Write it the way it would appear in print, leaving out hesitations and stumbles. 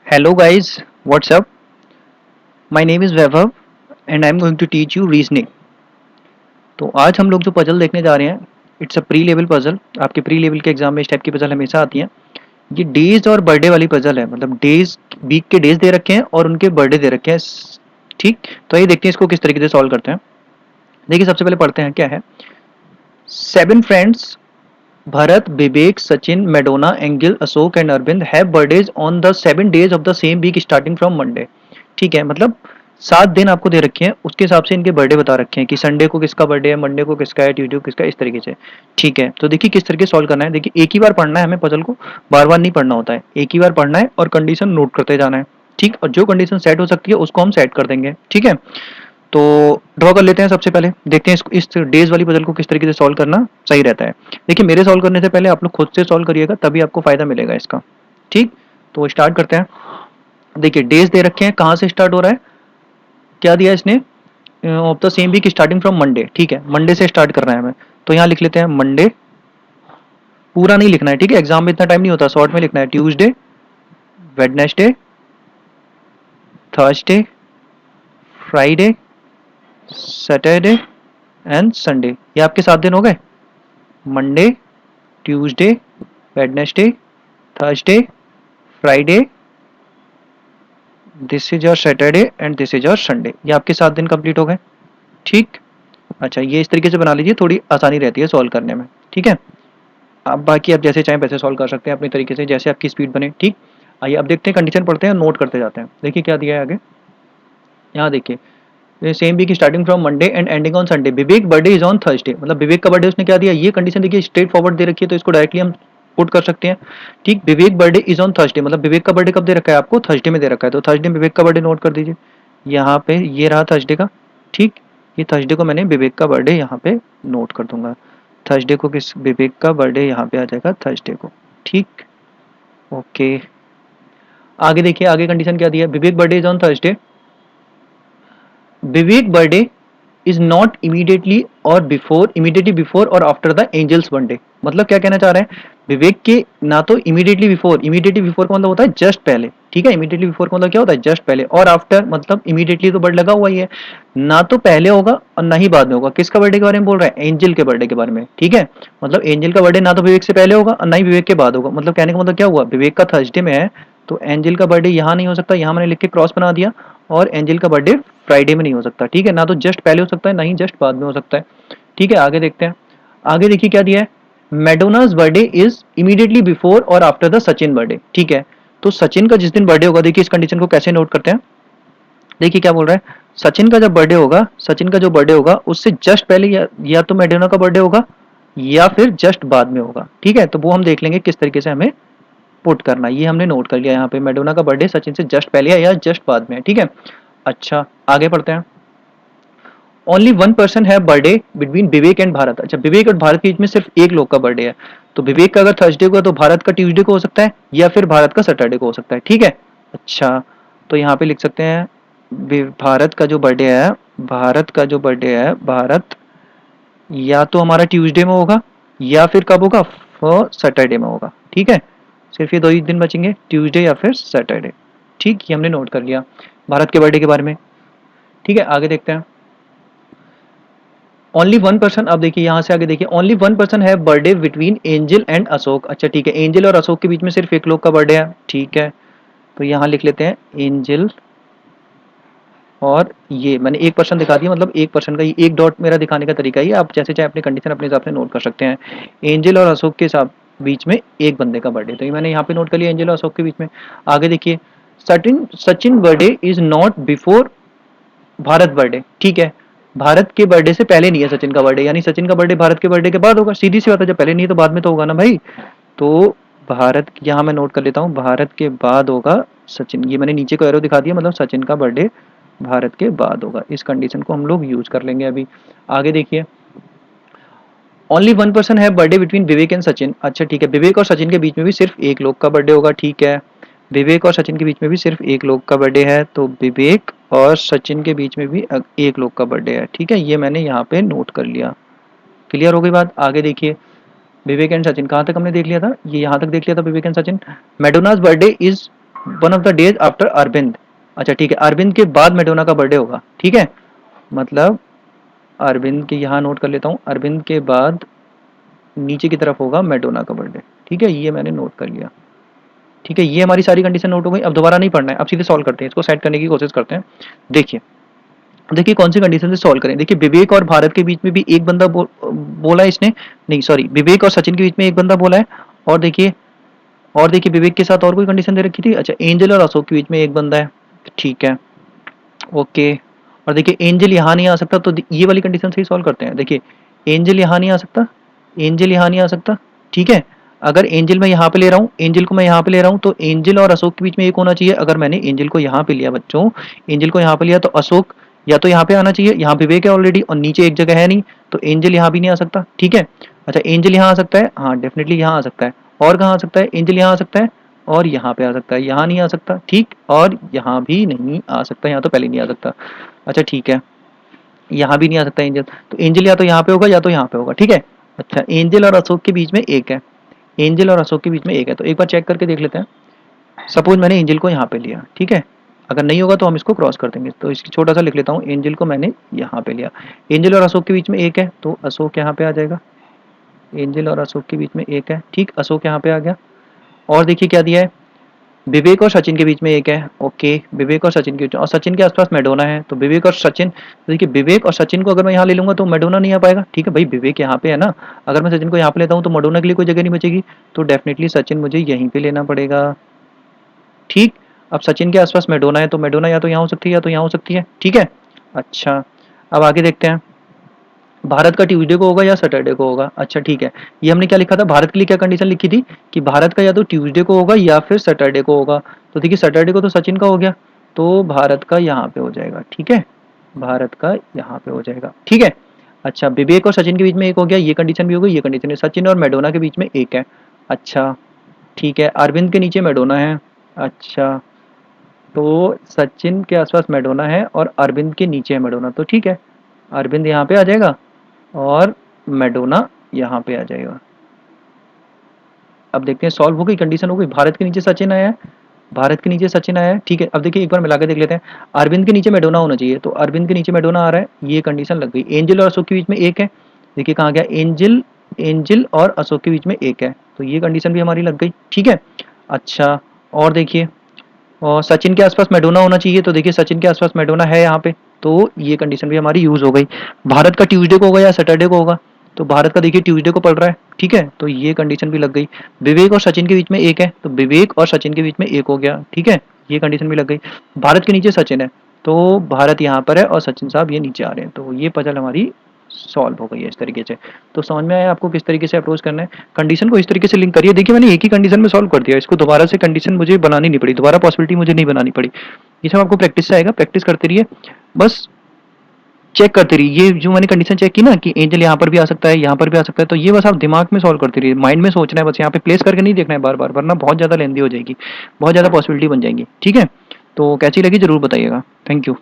Hello guys, what's up? My name is Vaibhav and I'm going to teach you reasoning. तो आज हम लोग जो पजल देखने जा रहे हैं it's a pre level puzzle. आपके प्री लेवल के एग्जाम में इस टाइप की पजल हमेशा आती हैं। ये डेज और बर्थडे वाली पजल है, मतलब डेज वीक के डेज दे रखे हैं और उनके बर्थडे दे रखे हैं। ठीक, तो ये देखते हैं इसको किस तरीके से सॉल्व करते हैं। देखिए सबसे पहले पढ़ते हैं क्या है। 7 friends Bharat, Vivek, Sachin, Madonna, Angel, Ashok and Arvind have birthdays on the 7 days of the same week starting from Monday। ठीक है, मतलब 7 दिन आपको दे रखे हैं, उसके हिसाब से इनके बर्थडे बता रखे हैं कि संडे को किसका बर्थडे है, मंडे को किसका है, ट्यूसडे को किसका है, इस तरीके से। ठीक है, तो देखिए किस तरीके से सॉल्व करना है। देखिए एक ही बार पढ़ना है हमें पजल को, बार बार नहीं पढ़ना होता है। एक ही बार पढ़ना है और कंडीशन नोट करते जाना है। ठीक, और जो कंडीशन सेट हो सकती है उसको हम सेट कर देंगे। ठीक है, तो ड्रॉ कर लेते हैं। सबसे पहले देखते हैं इस डेज वाली पजल को किस तरीके से सॉल्व करना सही रहता है। देखिए मेरे सॉल्व करने से पहले आप लोग खुद से सॉल्व करिएगा, तभी आपको फायदा मिलेगा इसका। ठीक, तो स्टार्ट करते हैं। देखिए डेज दे रखे हैं, कहाँ से स्टार्ट हो रहा है, क्या दिया इसने, of the same week starting from Monday. ठीक है, मंडे से स्टार्ट करना है हमें, तो यहाँ लिख लेते हैं मंडे। पूरा नहीं लिखना है, ठीक है, एग्जाम में इतना टाइम नहीं होता, शॉर्ट में लिखना है। Tuesday, Wednesday, Thursday, Friday, Saturday and Sunday. ये आपके 7 दिन हो गए। Monday, Tuesday, Wednesday, Thursday, Friday, this is your Saturday and this is your Sunday. ये आपके 7 दिन कंप्लीट हो गए। ठीक, अच्छा ये इस तरीके से बना लीजिए, थोड़ी आसानी रहती है सॉल्व करने में। ठीक है, अब बाकी आप जैसे चाहें वैसे सॉल्व कर सकते हैं अपने तरीके से, जैसे आपकी स्पीड बने। ठीक, आइए अब देखते हैं, कंडीशन पढ़ते हैं, नोट करते जाते हैं। देखिए क्या दिया है आगे, यहाँ देखिए same week starting from Monday and ending on Sunday. Vivek birthday is on Thursday, मतलब विवेक का बर्थडे उसने क्या दिया, ये कंडीशन देखिए स्ट्रेट फॉरवर्ड दे रखी है, तो इसको डायरेक्टली हम पुट कर सकते हैं। ठीक, विवेक बर्थडे इज ऑन थर्सडे, मतलब विवेक का बर्थडे कब दे रखा है आपको, थर्सडे में दे रखा है, तो थर्सडे में विवेक का बर्थडे नोट कर दीजिए। यहाँ पे ये रहा थर्सडे का। ठीक, ये थर्सडे को मैंने विवेक का बर्थडे यहाँ पे नोट कर दूंगा। थर्सडे को किस, विवेक का बर्थडे यहाँ पे आ जाएगा थर्सडे को। ठीक, ओके। आगे देखिए, आगे कंडीशन क्या दिया है, Vivek birthday is on Thursday. Vivek birthday is not immediately before और आफ्टर द एंजल्स बर्थडे। मतलब क्या कहना चाह रहे हैं, विवेक के ना तो इमीडिएटली बिफोर का मतलब होता है जस्ट पहले। ठीक है, इमीडिएटली बिफोर का मतलब क्या होता है, जस्ट पहले। और आफ्टर मतलब इमीडिएटली तो वर्ड लगा हुआ ही है, ना तो पहले होगा और ना ही बाद में होगा। किसका बर्थडे के बारे में बोल रहा है, एंजल के बर्थडे के बारे में। ठीक है, मतलब एंजल का बर्थडे ना तो विवेक से पहले होगा और ना ही विवेक के बाद होगा। मतलब कहने का मतलब क्या हुआ, विवेक का थर्सडे में है तो एंजल का बर्थडे यहाँ नहीं हो सकता, यहाँ मैंने लिख के क्रॉस बना दिया। और एंजल का बर्थडे फ्राइडे में नहीं हो सकता। ठीक है, ना तो जस्ट पहले हो सकता है ना ही जस्ट बाद में हो सकता है। ठीक है, आगे देखते हैं। आगे देखिए क्या दिया है, मैडोनाज बर्थडे इज इमीडिएटली बिफोर और आफ्टर द सचिन बर्थडे। ठीक है, तो सचिन का जिस दिन बर्थडे होगा, देखिए इस कंडीशन को कैसे नोट करते हैं। देखिए क्या बोल रहा है, सचिन का जब बर्थडे होगा, सचिन का जो बर्थडे होगा उससे जस्ट पहले या तो मैडोना का बर्थडे होगा या फिर जस्ट बाद में होगा। ठीक है, तो वो हम देख लेंगे किस तरीके से हमें पुट करना है। ये हमने नोट कर लिया, यहाँ पे मैडोना का बर्थडे सचिन से जस्ट पहले है या जस्ट बाद में है। ठीक है, अच्छा आगे पढ़ते हैं। ओनली वन पर्सन है birthday between Vivek and Bharat. अच्छा, विवेक और भारत के बीच में सिर्फ एक लोग का बर्थडे है, तो विवेक का अगर थर्सडे को है तो भारत का ट्यूसडे को हो सकता है या फिर भारत का सैटरडे को हो सकता है। ठीक है, अच्छा तो यहाँ पे लिख सकते हैं भारत का जो बर्थडे है, भारत का जो बर्थडे है, भारत या तो हमारा ट्यूसडे में होगा या फिर कब होगा, सैटरडे में होगा। ठीक है, सिर्फ ये दो ही दिन बचेंगे, ट्यूसडे या फिर सैटरडे। ठीक, ये हमने नोट कर लिया भारत के बर्थडे के बारे में। ठीक है, आगे देखते हैं। ओनली वन पर्सन, अब देखिए यहाँ से आगे देखिए, ओनली वन पर्सन है birthday between angel and Ashok. अच्छा ठीक है, एंजल और अशोक के बीच में सिर्फ एक लोग का बर्थडे है। ठीक है, तो यहाँ लिख लेते हैं एंजल, और ये मैंने एक पर्सन दिखा दिया, मतलब एक पर्सन का ये एक डॉट मेरा दिखाने का तरीका ही है। आप जैसे चाहे अपनी कंडीशन अपने हिसाब से नोट कर सकते हैं। एंजल और अशोक के साथ बीच में एक बंदे का बर्थडे, तो ये मैंने यहाँ पे नोट कर लिया, एंजल और अशोक के बीच में। आगे देखिए, Sachin Sachin birthday is not before Bharat birthday. ठीक है, भारत के बर्थडे से पहले नहीं है सचिन का बर्थडे, यानी सचिन का बर्थडे भारत के बर्थडे के बाद होगा। सीधी सी बात है, जब पहले नहीं है तो बाद में तो होगा ना भाई। तो भारत, यहाँ मैं नोट कर लेता हूँ, भारत के बाद होगा सचिन। ये मैंने नीचे को एरो दिखा दिया, मतलब सचिन का बर्थडे भारत के बाद होगा। इस कंडीशन को हम लोग यूज कर लेंगे अभी। आगे देखिए, ओनली वन पर्सन है birthday between Vivek and Sachin. अच्छा ठीक है, विवेक और सचिन के बीच में भी सिर्फ एक लोग का बर्थडे होगा। ठीक है, विवेक और सचिन के बीच में भी सिर्फ एक लोग का बर्थडे है, तो विवेक और सचिन के बीच में भी एक लोग का बर्थडे है। ठीक है, ये मैंने यहाँ पे नोट कर लिया। क्लियर हो गई बात। आगे देखिए, विवेक एंड सचिन कहाँ तक हमने देख लिया था, ये यहाँ तक देख लिया था, Vivek and Sachin. Madonna's birthday is one of the days after Arvind. अच्छा ठीक है, अरविंद के बाद मैडोना का बर्थडे होगा, ठीक है। मतलब अरविंद के यहाँ नोट कर लेता हूँ, अरविंद के बाद नीचे की तरफ होगा मैडोना का बर्थडे, ठीक है, ये मैंने नोट कर लिया। ठीक है, ये हमारी सारी कंडीशन नोट हो गई। अब दोबारा नहीं पढ़ना है, अब सीधे सॉल्व करते हैं, इसको सेट करने की कोशिश करते हैं। देखिए देखिए कौन सी कंडीशन से सॉल्व करें। देखिए विवेक और भारत के बीच में भी एक बंदा बोला है इसने, नहीं सॉरी, विवेक और सचिन के बीच में एक बंदा बोला है। और देखिए, और देखिए विवेक के साथ और कोई कंडीशन दे रखी थी। अच्छा, एंजल और अशोक के बीच में एक बंदा है, ठीक है, ओके। और देखिए एंजल यहाँ नहीं आ सकता, तो ये वाली कंडीशन से ही सॉल्व करते हैं। देखिए एंजल यहाँ नहीं आ सकता, एंजल यहाँ नहीं आ सकता, ठीक है। अगर एंजल मैं यहाँ पे ले रहा हूँ, एंजल को मैं यहाँ पे ले रहा हूँ, तो एंजल और अशोक के बीच में एक होना चाहिए। अगर मैंने एंजल को यहाँ पे लिया बच्चों, एंजल को यहाँ पे लिया, तो अशोक या तो यहाँ पे आना चाहिए, यहाँ विवेक है ऑलरेडी और नीचे एक जगह है नहीं, तो एंजल यहाँ भी नहीं आ सकता, ठीक है। अच्छा एंजल यहाँ आ सकता है, हाँ डेफिनेटली यहाँ आ सकता है। और कहाँ आ सकता है, एंजल यहाँ आ सकता है और यहाँ पे आ सकता है, यहाँ नहीं आ सकता, ठीक, और यहाँ भी नहीं आ सकता, यहाँ तो पहले नहीं आ सकता। अच्छा ठीक है, यहाँ भी नहीं आ सकता एंजल, तो एंजल या तो यहाँ पे होगा या तो यहाँ पे होगा, ठीक है। अच्छा एंजल और अशोक के बीच में एक है, एंजल और अशोक के बीच में एक है, तो एक बार चेक करके देख लेते हैं। सपोज मैंने एंजल को यहाँ पे लिया, ठीक है, अगर नहीं होगा तो हम इसको क्रॉस कर देंगे, तो इसकी छोटा सा लिख लेता हूँ, एंजल को मैंने यहाँ पे लिया, एंजल और अशोक के बीच में एक है, तो अशोक यहाँ पे आ जाएगा, एंजल और अशोक के बीच में एक है, ठीक, अशोक यहाँ पे आ गया। और देखिए क्या दिया है, विवेक और सचिन के बीच में एक है, ओके, विवेक और सचिन के बीच में, और सचिन के आसपास मैडोना है, तो विवेक और सचिन, तो देखिए विवेक और सचिन को अगर मैं यहाँ ले लूंगा तो मैडोना नहीं आ पाएगा, ठीक है भाई, विवेक यहाँ पे है ना, अगर मैं सचिन को यहाँ पे लेता हूँ तो मैडोना के लिए कोई जगह नहीं बचेगी, तो डेफिनेटली सचिन मुझे यहीं पे लेना पड़ेगा, ठीक। अब सचिन के आसपास मैडोना है, तो मैडोना या तो यहाँ हो सकती है या तो यहाँ हो सकती है, ठीक है। अच्छा अब आगे देखते हैं, भारत का ट्यूसडे को होगा या सैटरडे को होगा। अच्छा ठीक है, ये हमने क्या लिखा था, भारत के लिए क्या कंडीशन लिखी थी कि भारत का या तो ट्यूसडे को होगा या फिर सैटरडे को होगा। तो देखिए सैटरडे को तो सचिन का हो गया, तो भारत का यहाँ पे हो जाएगा, ठीक है, भारत का यहाँ पे हो जाएगा, ठीक है। अच्छा विवेक और सचिन के बीच में एक हो गया, ये कंडीशन भी हो गई, ये कंडीशन है, सचिन और मैडोना के बीच में एक है। अच्छा ठीक है, अरविंद के नीचे मैडोना है। अच्छा तो सचिन के आसपास मैडोना है और अरविंद के नीचे है मैडोना, तो ठीक है, अरविंद यहाँ पे आ जाएगा और मैडोना यहाँ पे आ जाएगा। अब देखते हैं, सॉल्व हो गई, कंडीशन हो गई, भारत के नीचे सचिन आया है, भारत के नीचे सचिन आया है, ठीक है। अब देखिए एक बार मिला के देख लेते हैं, अरविंद के नीचे मैडोना होना चाहिए, तो अरविंद के नीचे मैडोना आ रहा है, ये कंडीशन लग गई। एंजल और अशोक के बीच में एक है, देखिए कहाँ गया एंजल, एंजल और अशोक के बीच में एक है, तो ये कंडीशन भी हमारी लग गई, ठीक है। अच्छा और देखिए, और सचिन के आसपास मैडोना होना चाहिए, तो देखिए सचिन के आसपास मैडोना है यहाँ पे, तो ये कंडीशन भी हमारी यूज हो गई। भारत का ट्यूसडे को होगा या सैटरडे को होगा, तो भारत का देखिए ट्यूसडे को पड़ रहा है, ठीक है, तो ये कंडीशन भी लग गई। विवेक और सचिन के बीच में एक है, तो विवेक और सचिन के बीच में एक हो गया, ठीक है, ये कंडीशन भी लग गई। भारत के नीचे सचिन है, तो भारत यहाँ पर है और सचिन साहब ये नीचे आ रहे हैं, तो ये पजल हमारी सॉल्व हो गई है इस तरीके से। तो समझ में आया आपको किस तरीके से अप्रोच करना है, कंडीशन को इस तरीके से लिंक करिए। देखिए मैंने एक ही कंडीशन में सॉल्व कर दिया, इसको दोबारा से कंडीशन मुझे बनानी नहीं पड़ी, दोबारा पॉसिबिलिटी मुझे नहीं बनानी पड़ी, ये सब आपको प्रैक्टिस से आएगा, प्रैक्टिस करते रहिए, बस चेक करते रहिए। ये जो मैंने कंडीशन चेक की ना कि एंजल यहाँ पर भी आ सकता है, यहाँ पर भी आ सकता है, तो ये बस आप दिमाग में सॉल्व करते रहिए, माइंड में सोचना है बस, यहाँ पे प्लेस करके नहीं देखना है बार बार, वरना बहुत ज़्यादा लेंदी हो जाएगी, बहुत ज़्यादा पॉसिबिलिटी बन जाएंगी, ठीक है। तो कैसी लगी जरूर बताइएगा, थैंक यू।